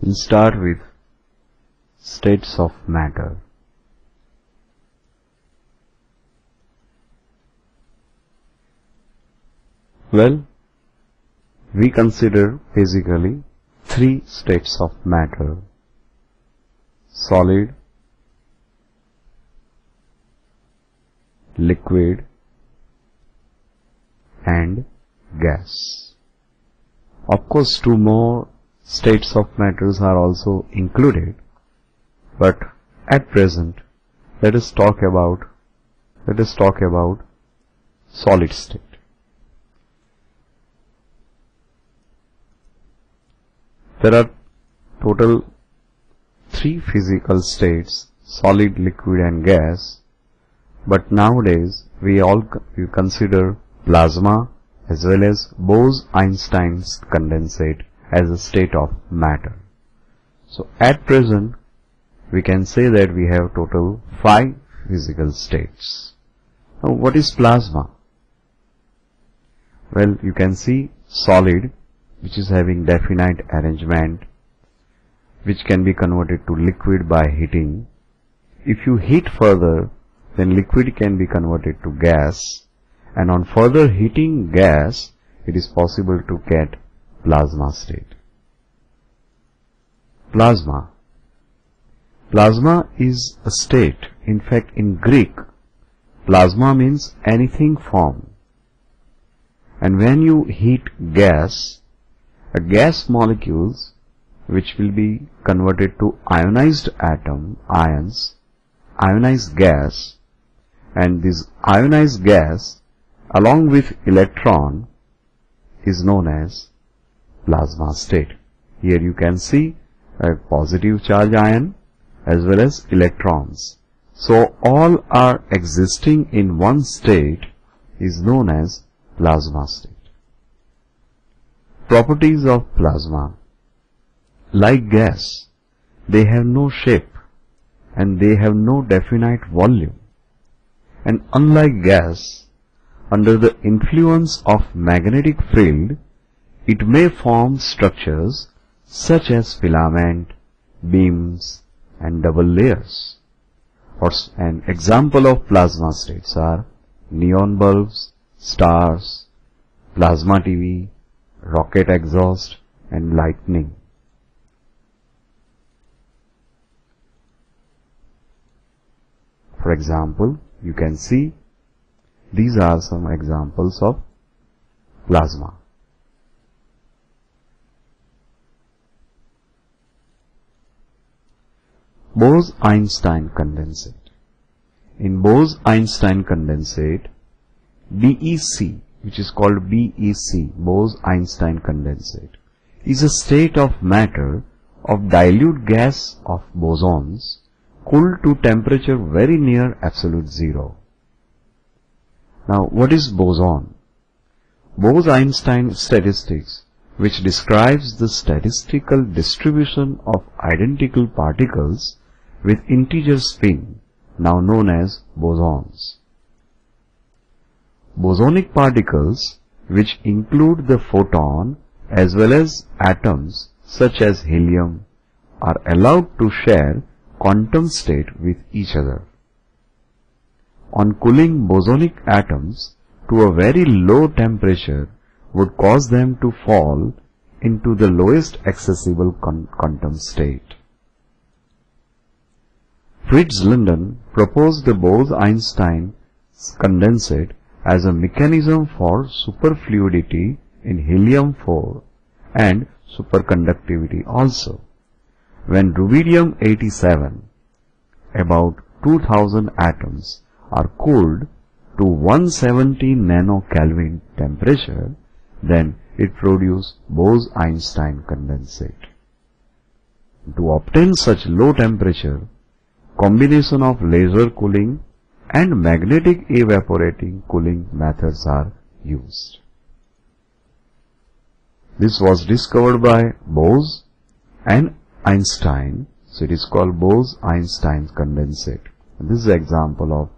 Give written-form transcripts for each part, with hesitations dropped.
We'll start with states of matter. Well, we consider basically three states of matter: solid, liquid, and gas. Of course, two more states of matters are also included, but at present let us talk about solid state. There are total three physical states: solid, liquid, and gas. But nowadays we consider plasma as well as Bose-Einstein's condensate as a state of matter. So at present we can say that we have total 5 physical states. Now what is plasma? Well, you can see solid, which is having definite arrangement, which can be converted to liquid by heating. If you heat further, then liquid can be converted to gas, and on further heating gas, it is possible to get plasma state. Plasma is a state. In fact, in Greek, plasma means anything formed. And when you heat gas, a gas molecules which will be converted to ionized ions, ionized gas, and this ionized gas along with electron is known as plasma state. Here you can see a positive charge ion as well as electrons. So all are existing in one state is known as plasma state. Properties of plasma: like gas, they have no shape and they have no definite volume. And unlike gas, under the influence of magnetic field, it may form structures such as filament, beams, and double layers. An example of plasma states are neon bulbs, stars, plasma TV, rocket exhaust, and lightning. For example, you can see these are some examples of plasma. Bose-Einstein condensate. In Bose-Einstein condensate, BEC, which is called BEC, Bose-Einstein condensate, is a state of matter of dilute gas of bosons cooled to temperature very near absolute zero. Now, what is boson? Bose-Einstein statistics, which describes the statistical distribution of identical particles with integer spin, now known as bosons. Bosonic particles, which include the photon as well as atoms such as helium, are allowed to share quantum state with each other. On cooling, bosonic atoms to a very low temperature would cause them to fall into the lowest accessible quantum state. Fritz London proposed the Bose-Einstein condensate as a mechanism for superfluidity in helium-4 and superconductivity also. When rubidium-87, about 2000 atoms, are cooled to 170 nanokelvin temperature, then it produces Bose-Einstein condensate. To obtain such low temperature, combination of laser cooling and magnetic evaporating cooling methods are used. This was discovered by Bose and Einstein, so it is called Bose-Einstein condensate. And this is an example of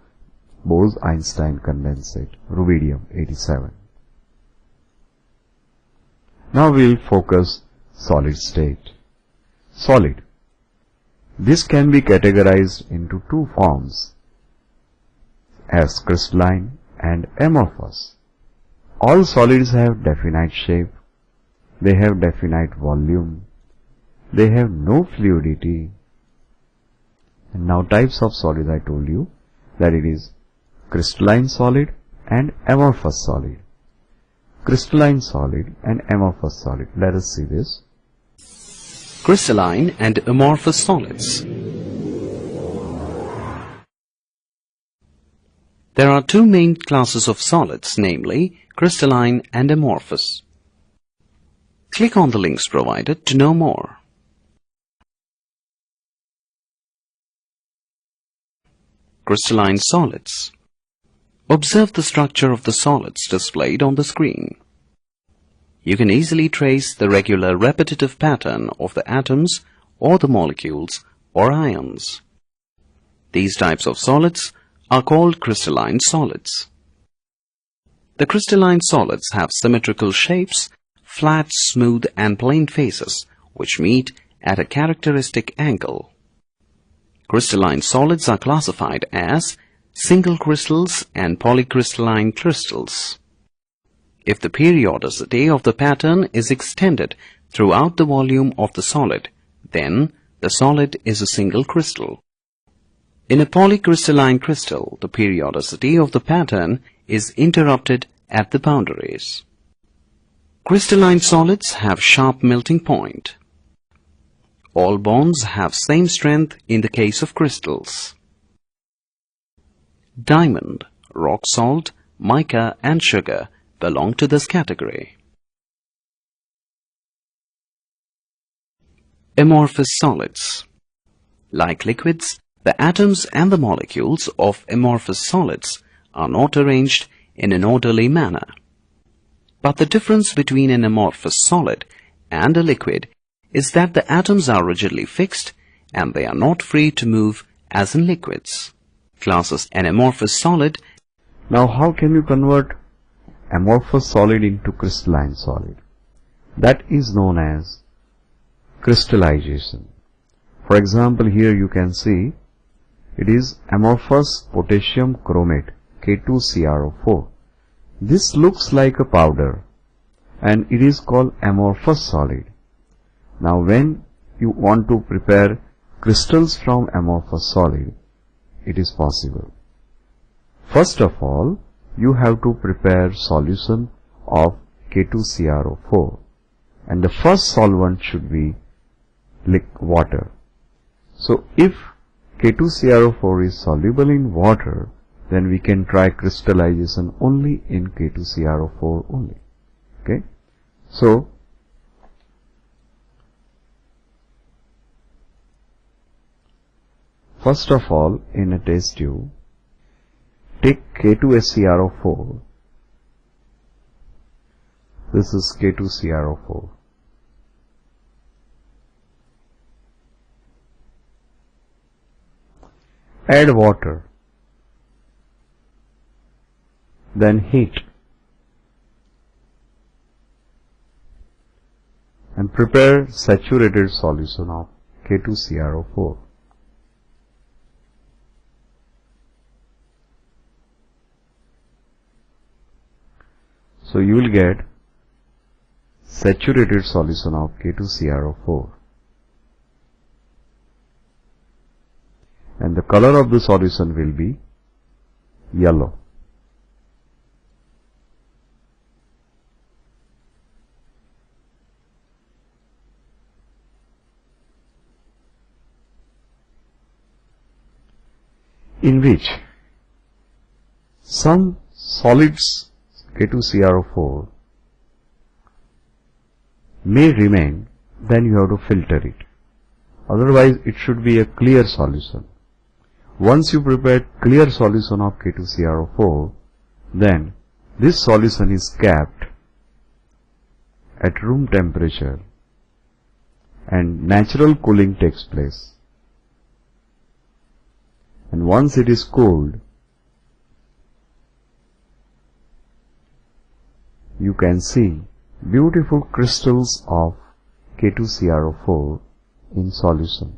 Bose-Einstein condensate, rubidium-87. Now we will focus solid state. solid. This can be categorized into two forms, as crystalline and amorphous. All solids have definite shape, they have definite volume, they have no fluidity. And now types of solids I told you that it is crystalline solid and amorphous solid. Crystalline solid and amorphous solid. Let us see this. Crystalline and amorphous solids. There are two main classes of solids, namely crystalline and amorphous. Click on the links provided to know more. Crystalline solids. Observe the structure of the solids displayed on the screen. You can easily trace the regular repetitive pattern of the atoms or the molecules or ions. These types of solids are called crystalline solids. The crystalline solids have symmetrical shapes, flat, smooth and plane faces which meet at a characteristic angle. Crystalline solids are classified as single crystals and polycrystalline crystals. If the periodicity of the pattern is extended throughout the volume of the solid, then the solid is a single crystal. In a polycrystalline crystal, the periodicity of the pattern is interrupted at the boundaries. Crystalline solids have sharp melting point. All bonds have same strength in the case of crystals. Diamond, rock salt, mica and sugar belong to this category. Amorphous solids. Like liquids, the atoms and the molecules of amorphous solids are not arranged in an orderly manner. But the difference between an amorphous solid and a liquid is that the atoms are rigidly fixed and they are not free to move as in liquids. Classes an amorphous solid. Now how can you convert amorphous solid into crystalline solid? That is known as crystallization. For example, here you can see it is amorphous potassium chromate K2CrO4. This looks like a powder and it is called amorphous solid. Now when you want to prepare crystals from amorphous solid, it is possible. First of all, you have to prepare solution of K2CrO4 and the first solvent should be water. So if K2CrO4 is soluble in water, then we can try crystallization only in K2CrO4 only. Okay? So first of all, in a test tube, take K2SCrO4. This is K2CrO4. Add water. Then heat. And prepare saturated solution of K2CrO4. So you will get saturated solution of K2CrO4. And the color of the solution will be yellow. In which some solids K2CrO4 may remain, then you have to filter it. Otherwise it should be a clear solution. Once you prepare clear solution of K2CrO4, then this solution is kept at room temperature and natural cooling takes place. And once it is cooled, you can see beautiful crystals of K2CrO4 in solution.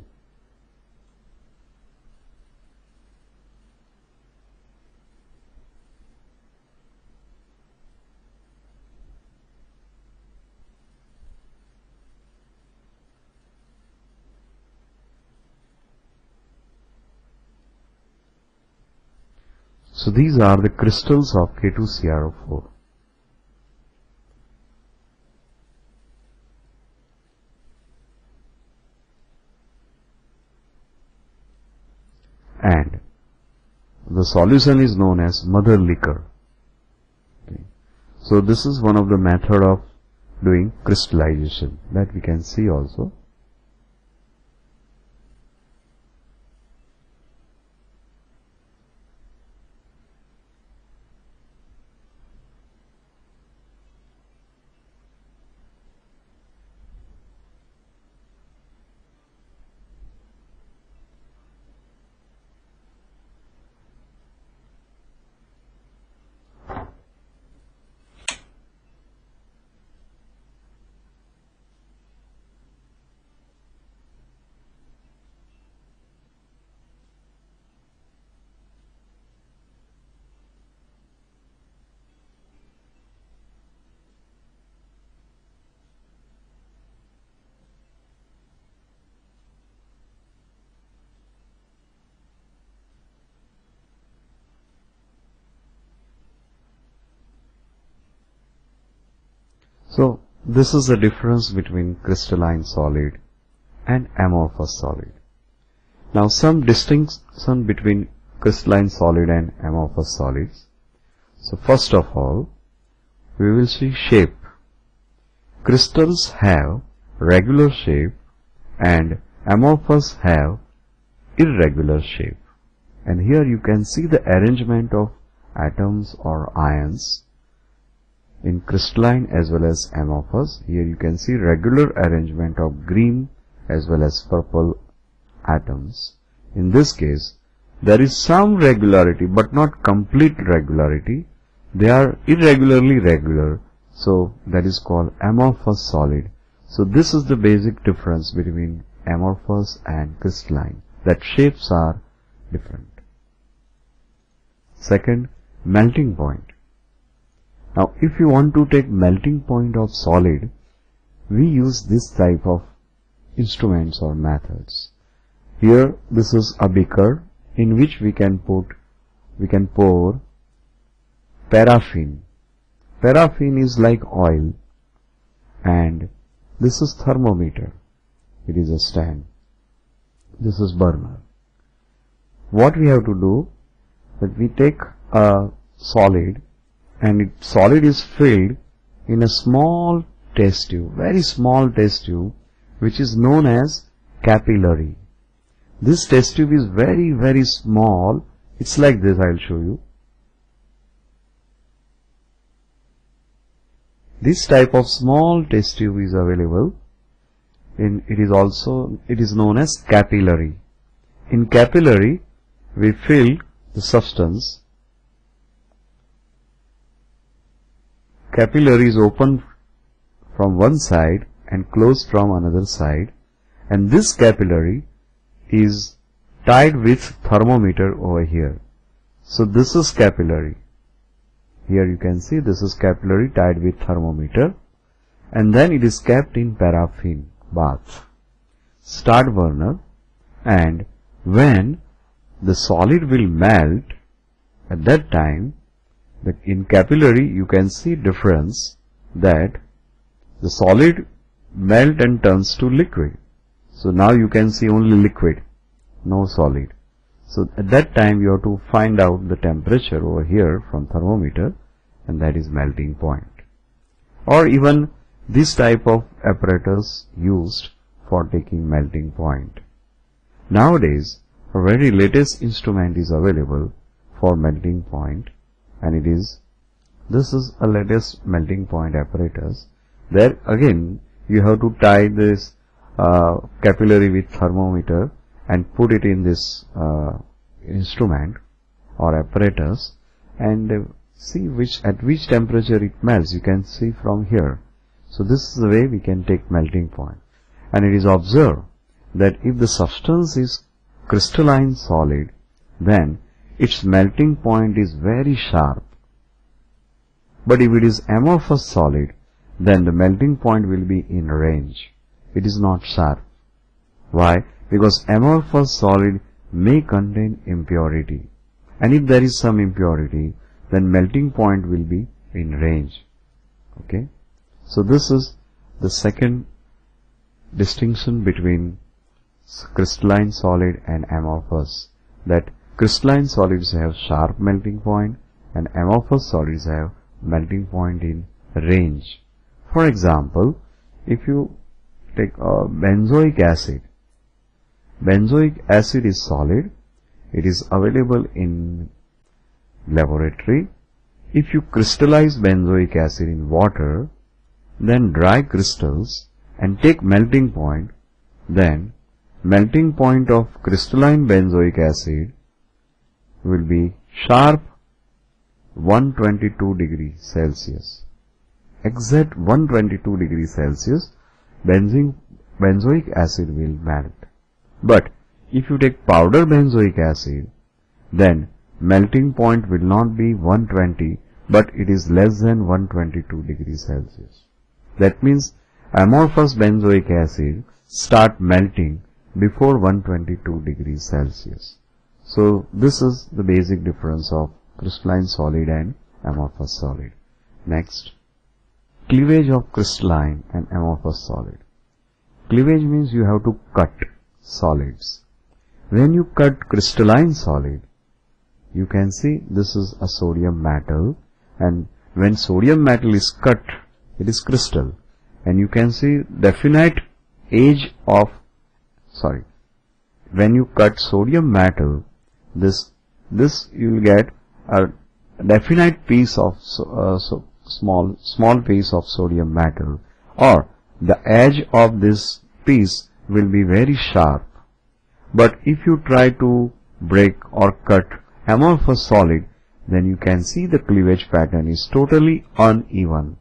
So these are the crystals of K2CrO4. And the solution is known as mother liquor. Okay. So this is one of the method of doing crystallization that we can see also. So this is the difference between crystalline solid and amorphous solid. Now some distinction between crystalline solid and amorphous solids. So first of all, we will see shape. Crystals have regular shape and amorphous have irregular shape. And here you can see the arrangement of atoms or ions in crystalline as well as amorphous. Here you can see regular arrangement of green as well as purple atoms. In this case, there is some regularity but not complete regularity. They are irregularly regular. So that is called amorphous solid. So this is the basic difference between amorphous and crystalline, that shapes are different. Second, melting point. Now if you want to take melting point of solid, we use this type of instruments or methods. Here this is a beaker in which we can pour paraffin. Paraffin is like oil, and this is thermometer. It is a stand. This is burner. What we have to do, that we take a solid, and solid is filled in a small test tube, very small test tube, which is known as capillary. This test tube is very, very small. It's like this. I'll show you. This type of small test tube is available. It is known as capillary. In capillary, we fill the substance. Capillary is open from one side and closed from another side, and this capillary is tied with thermometer over here. So this is capillary. Here you can see this is capillary tied with thermometer, and then it is kept in paraffin bath. Start burner, and when the solid will melt, at that time, in capillary you can see difference, that the solid melt and turns to liquid. So now you can see only liquid, no solid. So at that time you have to find out the temperature over here from thermometer, and that is melting point. Or even this type of apparatus used for taking melting point. Nowadays a very latest instrument is available for melting point, and this is a latest melting point apparatus. There again you have to tie this capillary with thermometer and put it in this instrument or apparatus, and see at which temperature it melts. You can see from here. So this is the way we can take melting point, and it is observed that if the substance is crystalline solid, then its melting point is very sharp. But if it is amorphous solid, then the melting point will be in range. It is not sharp. Why? Because amorphous solid may contain impurity. And if there is some impurity, then melting point will be in range. Okay? So this is the second distinction between crystalline solid and amorphous. That crystalline solids have sharp melting point and amorphous solids have melting point in range. For example, if you take benzoic acid. Benzoic acid is solid. It is available in laboratory. If you crystallize benzoic acid in water, then dry crystals and take melting point, then melting point of crystalline benzoic acid will be sharp 122 degrees Celsius. Exact 122 degrees Celsius, benzoic acid will melt. But if you take powder benzoic acid, then melting point will not be 120, but it is less than 122 degrees Celsius. That means amorphous benzoic acid start melting before 122 degrees Celsius. So this is the basic difference of crystalline solid and amorphous solid. Next, cleavage of crystalline and amorphous solid. Cleavage means you have to cut solids. When you cut crystalline solid, you can see this is a sodium metal, and when sodium metal is cut, it is crystal, and you can see definite edge of, when you cut sodium metal, this you will get a definite piece of small piece of sodium metal, or the edge of this piece will be very sharp. But if you try to break or cut amorphous solid, then you can see the cleavage pattern is totally uneven.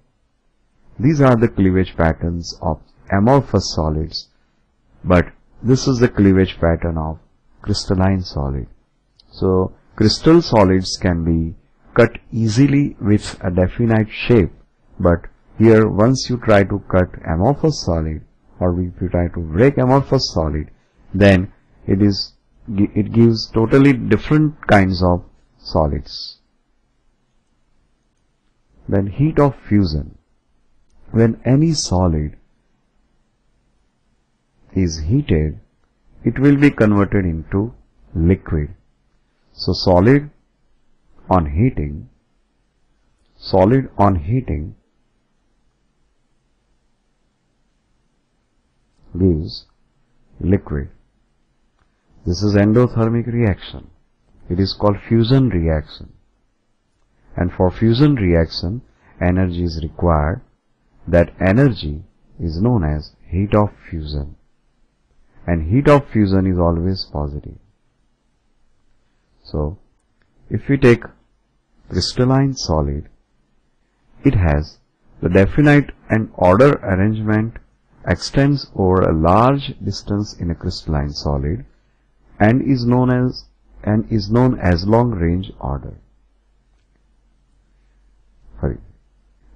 These are the cleavage patterns of amorphous solids, but this is the cleavage pattern of crystalline solid. So crystal solids can be cut easily with a definite shape, but here once you try to cut amorphous solid, or if you try to break amorphous solid, then it gives totally different kinds of solids. Then heat of fusion. When any solid is heated, it will be converted into liquid. So solid on heating gives liquid. This is endothermic reaction. It is called fusion reaction. And for fusion reaction, energy is required. That energy is known as heat of fusion. And heat of fusion is always positive. So, if we take crystalline solid, it has the definite and order arrangement extends over a large distance in a crystalline solid and is known as long range order.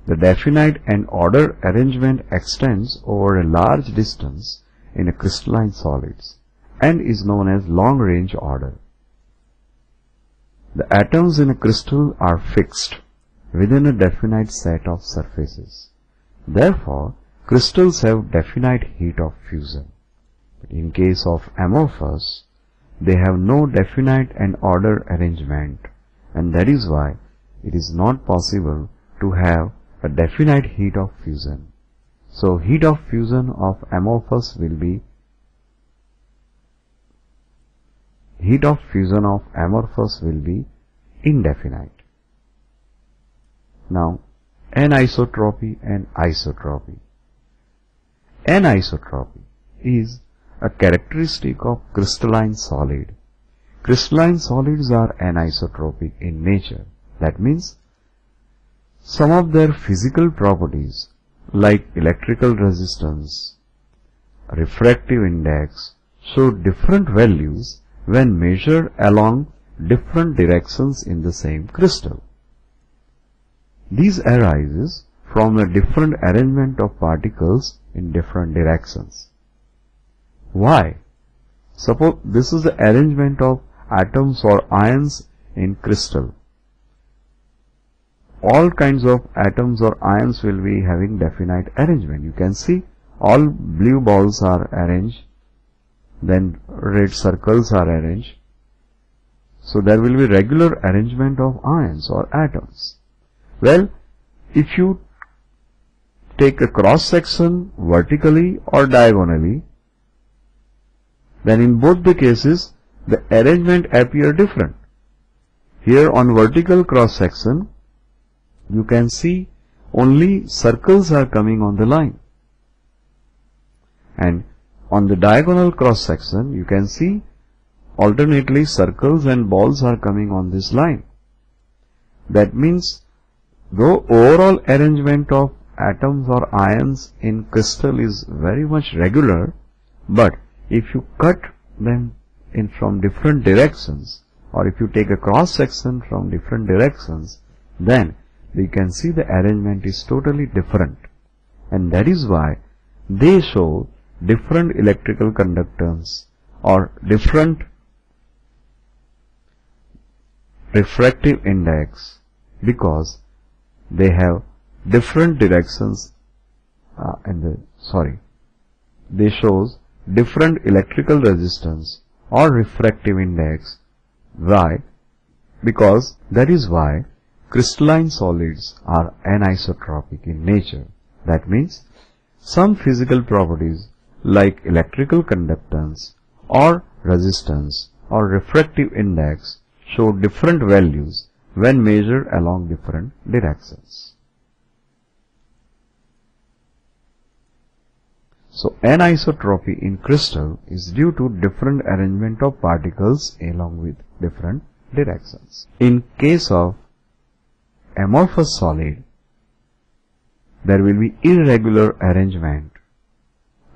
The definite and order arrangement extends over a large distance in a crystalline solids and is known as long range order. The atoms in a crystal are fixed within a definite set of surfaces. Therefore, crystals have definite heat of fusion. But in case of amorphous, they have no definite and order arrangement, and that is why it is not possible to have a definite heat of fusion. So heat of fusion of amorphous will be indefinite. Now, anisotropy and isotropy. Anisotropy is a characteristic of crystalline solid. Crystalline solids are anisotropic in nature. That means some of their physical properties like electrical resistance, refractive index, show different values when measured along different directions in the same crystal. These arises from a different arrangement of particles in different directions. Why? Suppose this is the arrangement of atoms or ions in crystal. All kinds of atoms or ions will be having definite arrangement. You can see all blue balls are arranged, then red circles are arranged. So there will be regular arrangement of ions or atoms. Well, if you take a cross section vertically or diagonally, then in both the cases the arrangement appear different. Here on vertical cross section, you can see only circles are coming on the line, and on the diagonal cross section you can see alternately circles and balls are coming on this line. That means though overall arrangement of atoms or ions in crystal is very much regular, but if you cut them in from different directions, or if you take a cross section from different directions, then we can see the arrangement is totally different, and that is why they show different electrical conductance or different refractive index, because they have different directions they shows different electrical resistance or refractive index. Why? Because that is why crystalline solids are anisotropic in nature. That means some physical properties like electrical conductance or resistance or refractive index show different values when measured along different directions. So anisotropy in crystal is due to different arrangement of particles along with different directions. In case of amorphous solid, there will be irregular arrangement,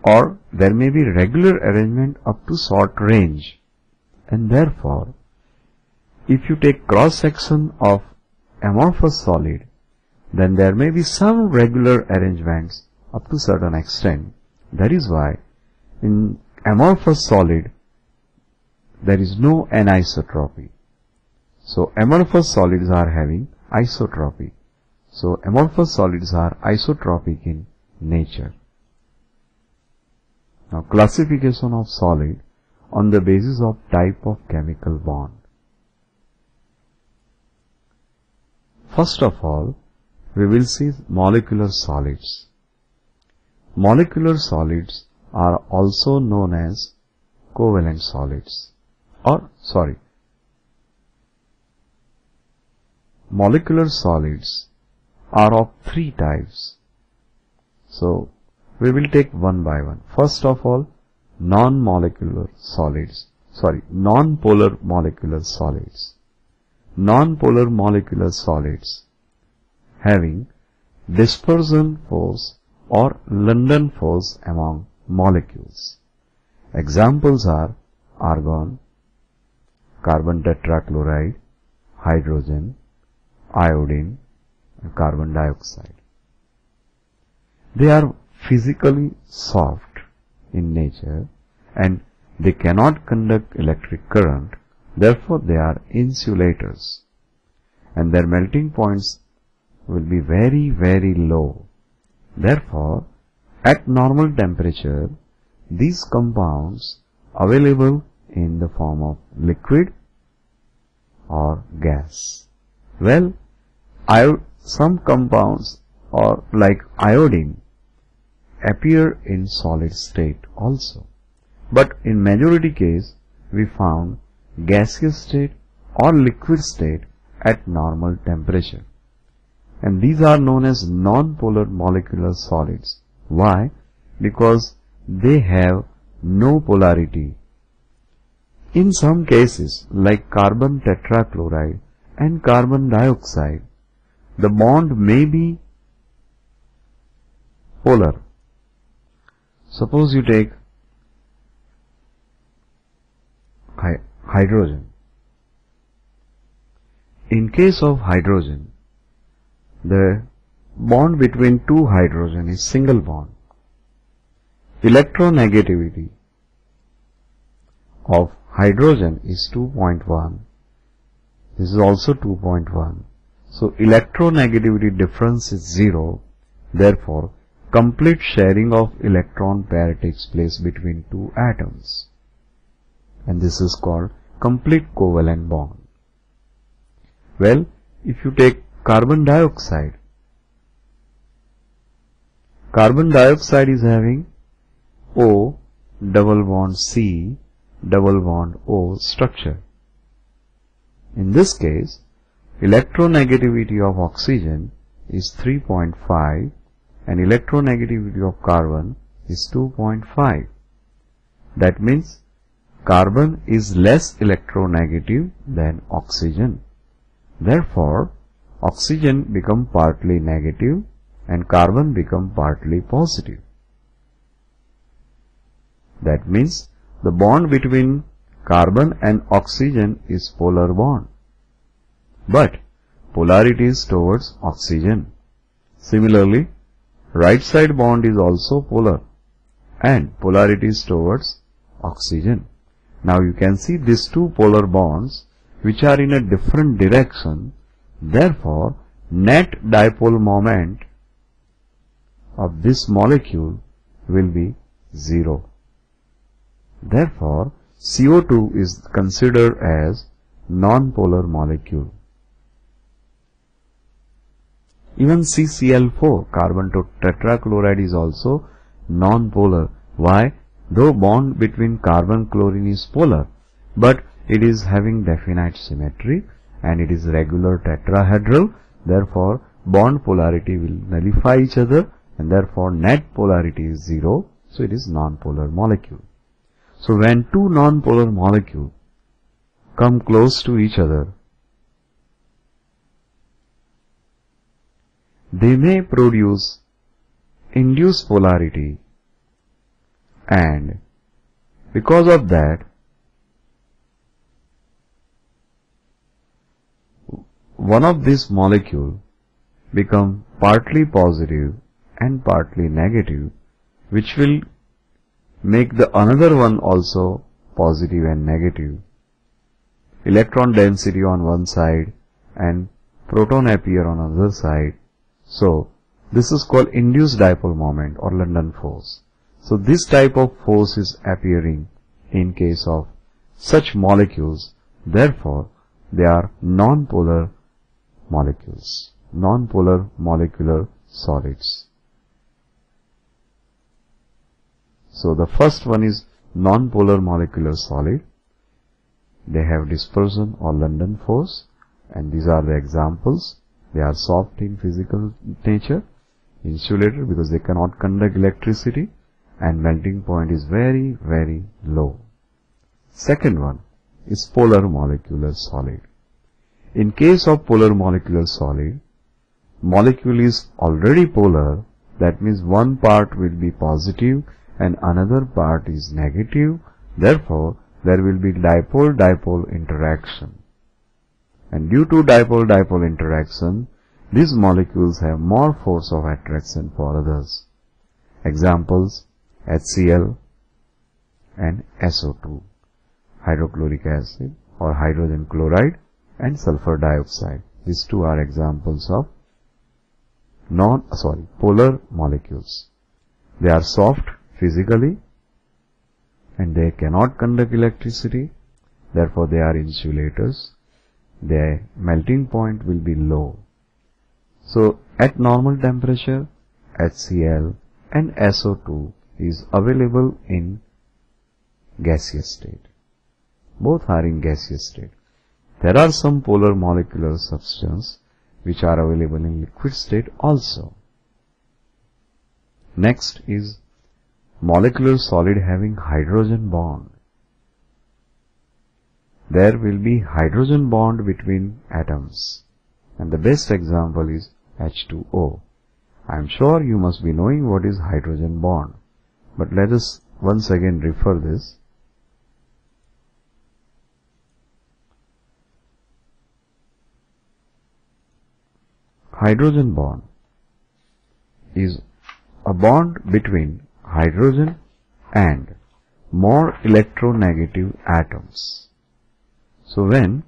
or there may be regular arrangement up to short range, and therefore if you take cross section of amorphous solid, then there may be some regular arrangements up to certain extent. That is why in amorphous solid there is no anisotropy. So amorphous solids are having isotropy. So amorphous solids are isotropic in nature. Now classification of solid on the basis of type of chemical bond. First of all, we will see molecular solids. Molecular solids are also known as covalent solids, molecular solids are of three types. So we will take one by one. First of all, non-polar molecular solids. Non-polar molecular solids having dispersion force or London force among molecules. Examples are argon, carbon tetrachloride, hydrogen, iodine, and carbon dioxide. They are physically soft in nature and they cannot conduct electric current. Therefore, they are insulators, and their melting points will be very, very low. Therefore, at normal temperature, these compounds available in the form of liquid or gas. Well, some compounds or like iodine appear in solid state also, but in majority case we found gaseous state or liquid state at normal temperature, and these are known as non-polar molecular solids. Why? Because they have no polarity. In some cases like carbon tetrachloride and carbon dioxide, the bond may be polar. Suppose you take hydrogen. In case of hydrogen, the bond between two hydrogen is single bond. Electronegativity of hydrogen is 2.1. This is also 2.1. So electronegativity difference is 0. Therefore, complete sharing of electron pair takes place between two atoms. And this is called complete covalent bond. Well, if you take carbon dioxide is having O double bond C double bond O structure. In this case, electronegativity of oxygen is 3.5 and electronegativity of carbon is 2.5. That means carbon is less electronegative than oxygen. Therefore, oxygen become partly negative and carbon become partly positive. That means the bond between carbon and oxygen is polar bond, but polarity is towards oxygen. Similarly, right side bond is also polar and polarity is towards oxygen. Now you can see these two polar bonds which are in a different direction. Therefore, net dipole moment of this molecule will be 0. Therefore, CO2 is considered as non-polar molecule. Even CCl4, carbon tetrachloride, is also non-polar. Why? Though bond between carbon chlorine is polar, but it is having definite symmetry and it is regular tetrahedral. Therefore, bond polarity will nullify each other and therefore net polarity is 0. So it is non-polar molecule. So when two non-polar molecules come close to each other, they may produce induced polarity, and because of that, one of these molecules become partly positive and partly negative, which will make the another one also positive and negative. Electron density on one side and proton appear on other side. So this is called induced dipole moment or London force. So this type of force is appearing in case of such molecules. Therefore, they are non-polar molecules, non-polar molecular solids. So the first one is non-polar molecular solid. They have dispersion or London force, and these are the examples. They are soft in physical nature, insulated because they cannot conduct electricity, and melting point is very, very low. Second one is polar molecular solid. In case of polar molecular solid, molecule is already polar. That means one part will be positive and another part is negative. Therefore, there will be dipole-dipole interaction. And due to dipole-dipole interaction, these molecules have more force of attraction for others. Examples: HCl and SO2, hydrochloric acid or hydrogen chloride and sulfur dioxide. These two are examples of polar molecules. They are soft physically and they cannot conduct electricity. Therefore, they are insulators. Their melting point will be low. So, at normal temperature, HCl and SO2 is available in gaseous state. Both are in gaseous state. There are some polar molecular substances which are available in liquid state also. Next is molecular solid having hydrogen bond. There will be hydrogen bond between atoms, and the best example is H2O. I am sure you must be knowing what is hydrogen bond, but let us once again refer this. hydrogen bond is a bond between hydrogen and more electronegative atoms. So when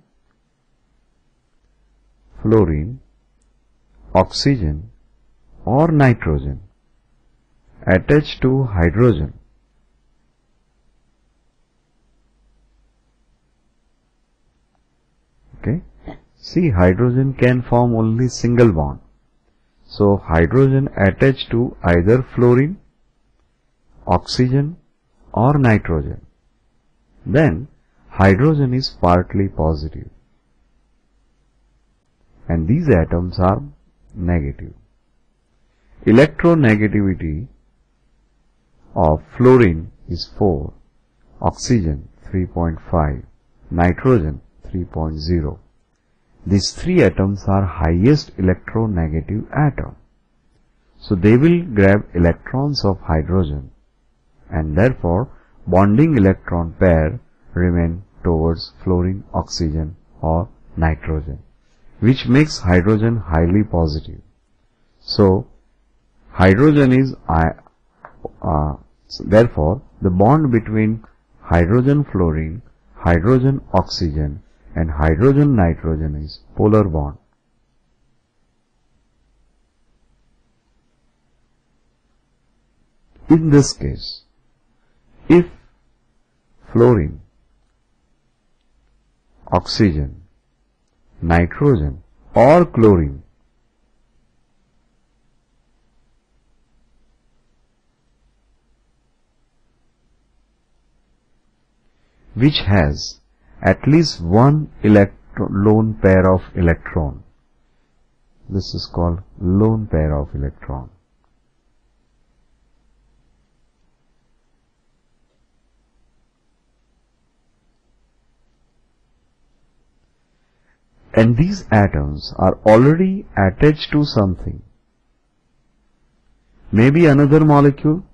fluorine, oxygen or nitrogen attach to hydrogen, okay, see, hydrogen can form only single bond. So hydrogen attach to either fluorine, oxygen or nitrogen, then hydrogen is partly positive and these atoms are negative. Electronegativity of fluorine is 4, oxygen 3.5, nitrogen 3.0. These three atoms are highest electronegative atom. So they will grab electrons of hydrogen and therefore bonding electron pair remain towards fluorine, oxygen or nitrogen, which makes hydrogen highly positive. So hydrogen is therefore the bond between hydrogen fluorine, hydrogen oxygen and hydrogen nitrogen is polar bond. In this case, if fluorine, oxygen, nitrogen or chlorine which has at least one lone pair of electron, this is called lone pair of electron. And these atoms are already attached to something, maybe another molecule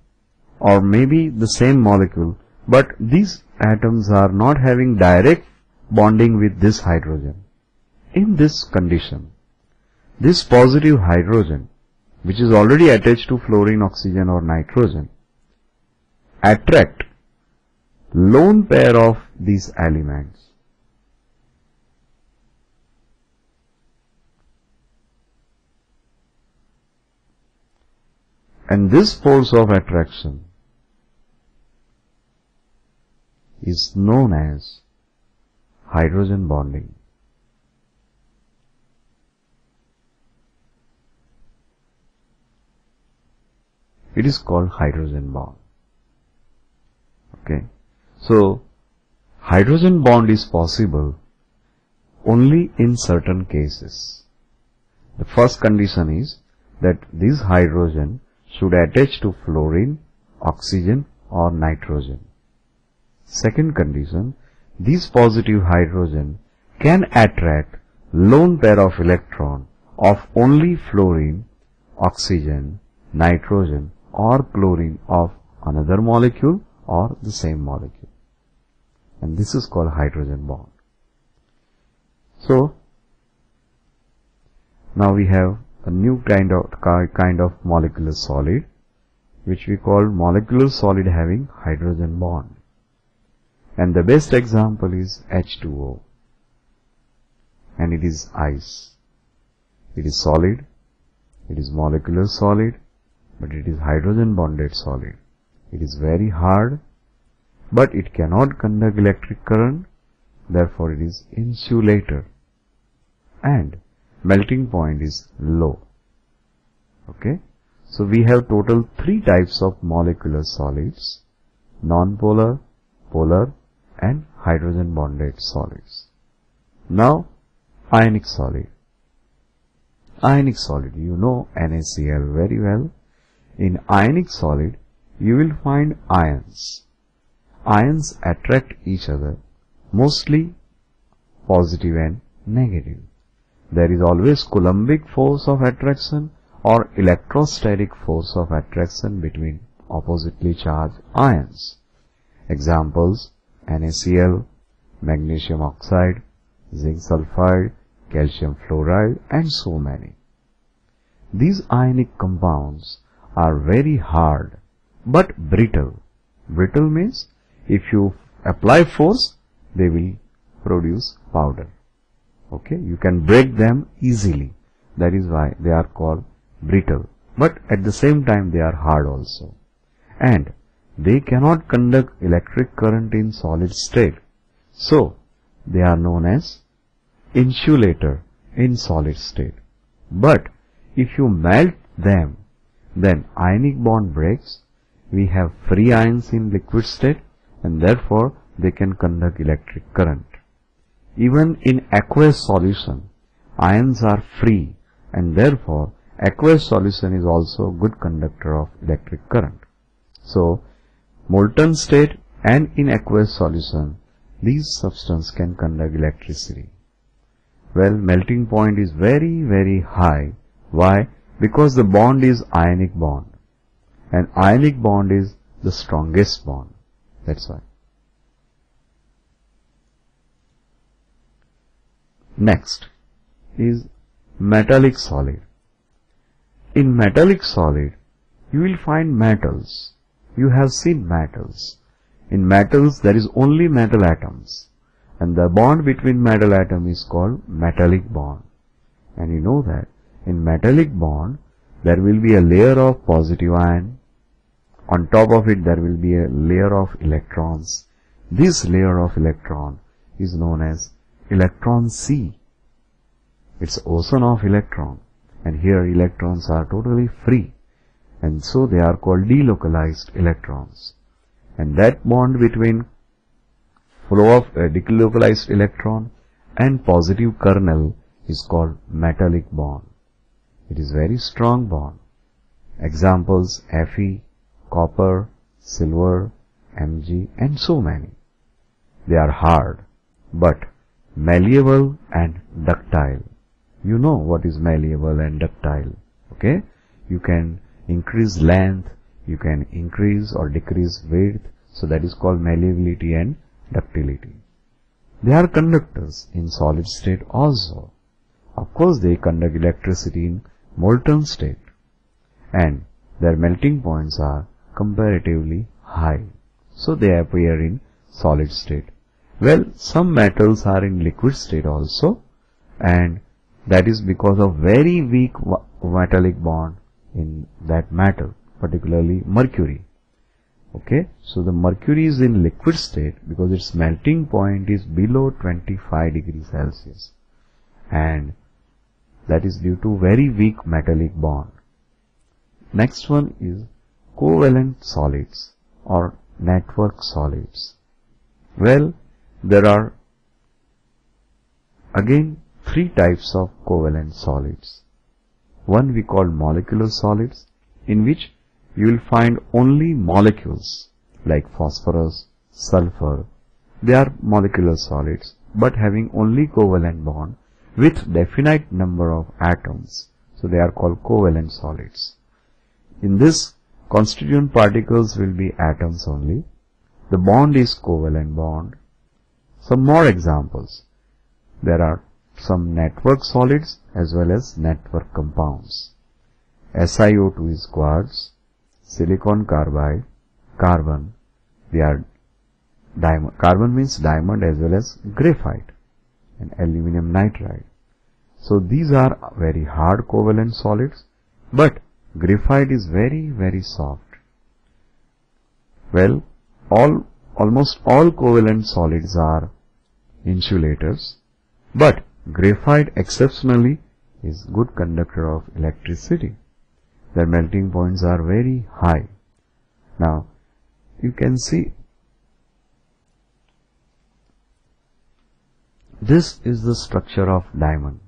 or maybe the same molecule, but these atoms are not having direct bonding with this hydrogen. In this condition, this positive hydrogen, which is already attached to fluorine, oxygen or nitrogen, attract lone pair of these elements. And this force of attraction is known as hydrogen bonding. It is called hydrogen bond. Okay. So hydrogen bond is possible only in certain cases. The first condition is that this hydrogen should attach to fluorine, oxygen or nitrogen. Second condition, this positive hydrogen can attract lone pair of electron of only fluorine, oxygen, nitrogen or chlorine of another molecule or the same molecule. And this is called hydrogen bond. So now we have a new kind of molecular solid which we call molecular solid having hydrogen bond. And the best example is H2O, and it is ice. It is solid, it is molecular solid, but it is hydrogen bonded solid. It is very hard, but it cannot conduct electric current, therefore it is insulator, and melting point is low. Okay, so we have total 3 types of molecular solids: non-polar, polar and hydrogen bonded solids. Now ionic solid. Ionic solid, you know NaCl very well. In ionic solid you will find ions. Ions attract each other, mostly positive and negative. There is always Coulombic force of attraction or electrostatic force of attraction between oppositely charged ions. Examples: NaCl, magnesium oxide, zinc sulfide, calcium fluoride and so many. These ionic compounds are very hard but brittle. Brittle means if you apply force, they will produce powder. Okay, you can break them easily. That is why they are called brittle. But at the same time they are hard also. And they cannot conduct electric current in solid state. So they are known as insulator in solid state. But if you melt them, then ionic bond breaks. We have free ions in liquid state and therefore they can conduct electric current. Even in aqueous solution, ions are free and therefore aqueous solution is also a good conductor of electric current. So, molten state and in aqueous solution, these substances can conduct electricity. Well, melting point is very, very high. Why? Because the bond is ionic bond. And ionic bond is the strongest bond. That's why. Next is metallic solid. In metallic solid, you will find metals. You have seen metals. In metals, there is only metal atoms. And the bond between metal atom is called metallic bond. And you know that in metallic bond, there will be a layer of positive ion. On top of it, there will be a layer of electrons. This layer of electron is known as electron sea. It's ocean of electron. And here electrons are totally free. And so they are called delocalized electrons. And that bond between flow of a delocalized electron and positive kernel is called metallic bond. It is very strong bond. Examples Fe, copper, silver, Mg and so many. They are hard but malleable and ductile. You know what is malleable and ductile. Okay? You can increase length, you can increase or decrease width. So that is called malleability and ductility. They are conductors in solid state also. Of course, they conduct electricity in molten state. And their melting points are comparatively high. So they appear in solid state. Well, some metals are in liquid state also. And that is because of very weak metallic bond in that metal, particularly mercury. Okay, so the mercury is in liquid state because its melting point is below 25 degrees Celsius. And that is due to very weak metallic bond. Next one is covalent solids or network solids. Well, there are again three types of covalent solids. One we call molecular solids, in which you will find only molecules like phosphorus, sulfur. They are molecular solids but having only covalent bond with definite number of atoms. So they are called covalent solids. In this, constituent particles will be atoms only. The bond is covalent bond. Some more examples. There are some network solids as well as network compounds. SiO2 is quartz, silicon carbide, carbon. They are diamond. Carbon means diamond as well as graphite and aluminum nitride. So these are very hard covalent solids, but graphite is very, very soft. Well, almost all covalent solids are insulators, but graphite exceptionally is good conductor of electricity. Their melting points are very high. Now, you can see this is the structure of diamond.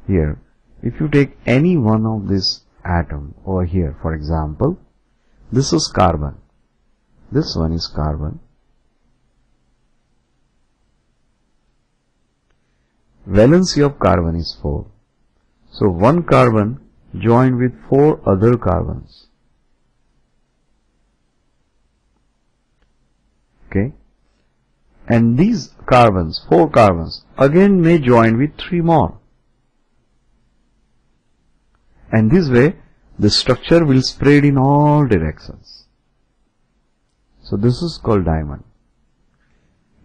Here, if you take any one of this atom over here, for example, this is carbon. This one is carbon. Valency of carbon is 4. So one carbon joined with 4 other carbons. Okay. And these carbons, 4 carbons, again may join with 3 more. And this way the structure will spread in all directions. So this is called diamond.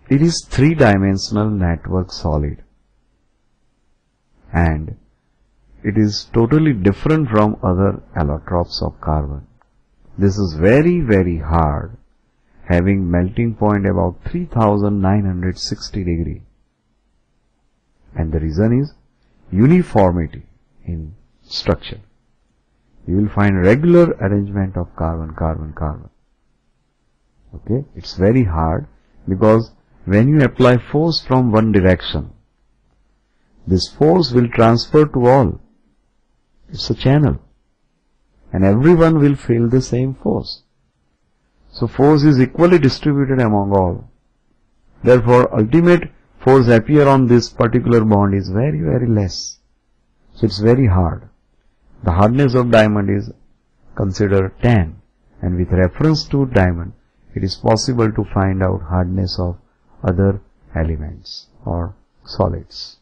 It is three-dimensional network solid, and it is totally different from other allotropes of carbon. This is very, very hard, having melting point about 3960 degree. And the reason is uniformity in structure. You will find regular arrangement of carbon, carbon, carbon. Okay, it's very hard because when you apply force from one direction, this force will transfer to all. It's a channel, and everyone will feel the same force. So force is equally distributed among all. Therefore, ultimate force appear on this particular bond is very, very less. So it's very hard. The hardness of diamond is considered 10, and with reference to diamond, it is possible to find out hardness of other elements or solids.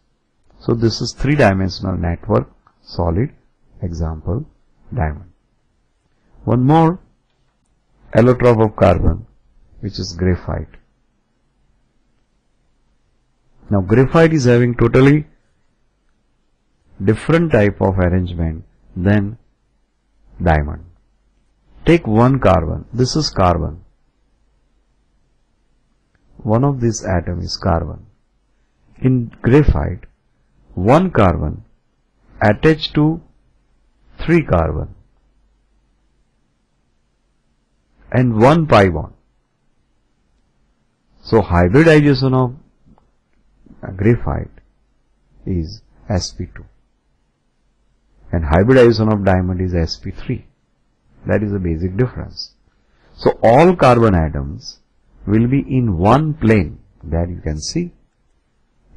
So this is three-dimensional network solid, example diamond. One more allotrope of carbon, which is graphite. Now graphite is having totally different type of arrangement than diamond. Take one carbon. This is carbon. One of these atoms is carbon. In graphite, one carbon attached to three carbon and one pi bond. So hybridization of graphite is sp2 and hybridization of diamond is sp3. That is the basic difference. So all carbon atoms will be in one plane. There you can see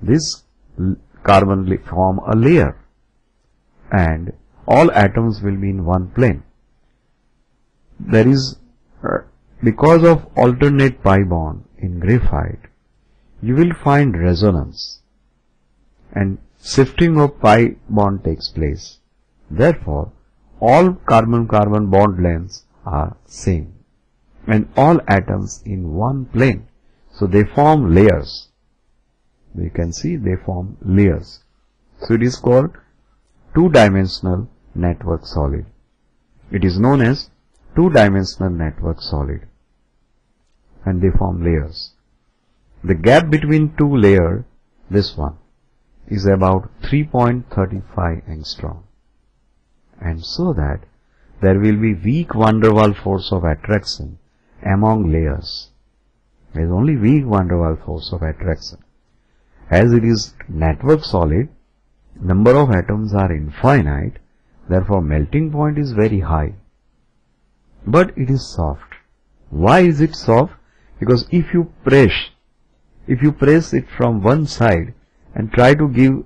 this carbon form a layer, and all atoms will be in one plane. There is, because of alternate pi bond in graphite, you will find resonance and shifting of pi bond takes place. Therefore, all carbon-carbon bond lengths are same and all atoms in one plane. So they form layers. You can see they form layers. So it is called two-dimensional network solid. It is known as two-dimensional network solid, and they form layers. The gap between two layers, this one, is about 3.35 angstrom, and so that there will be weak van der Waals force of attraction among layers. There is only weak van der Waals force of attraction. As it is network solid, number of atoms are infinite, therefore melting point is very high. But it is soft. Why is it soft? Because if you press it from one side and try to give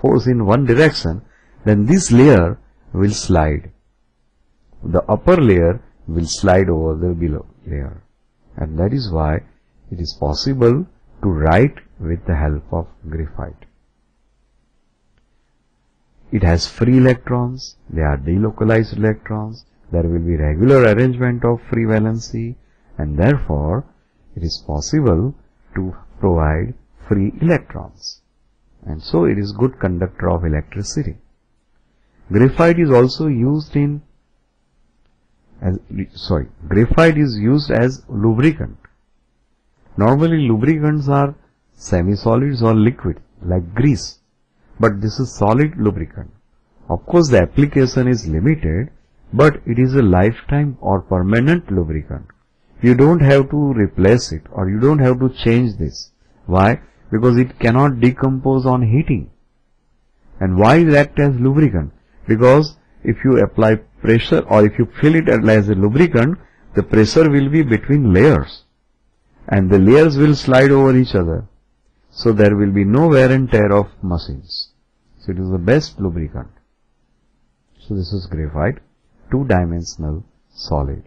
force in one direction, then this layer will slide. The upper layer will slide over the below layer, and that is why it is possible to write with the help of graphite. It has free electrons, they are delocalized electrons, there will be regular arrangement of free valency, and therefore it is possible to provide free electrons, and so it is good conductor of electricity. Graphite is also used graphite is used as lubricant. Normally lubricants are semi-solids or liquid like grease, but this is solid lubricant. Of course the application is limited, but it is a lifetime or permanent lubricant. You don't have to replace it or you don't have to change this. Why? Because it cannot decompose on heating. And why it act as lubricant? Because if you apply pressure or if you fill it as a lubricant, the pressure will be between layers and the layers will slide over each other. So there will be no wear and tear of machines. So it is the best lubricant. So this is graphite, two-dimensional solid.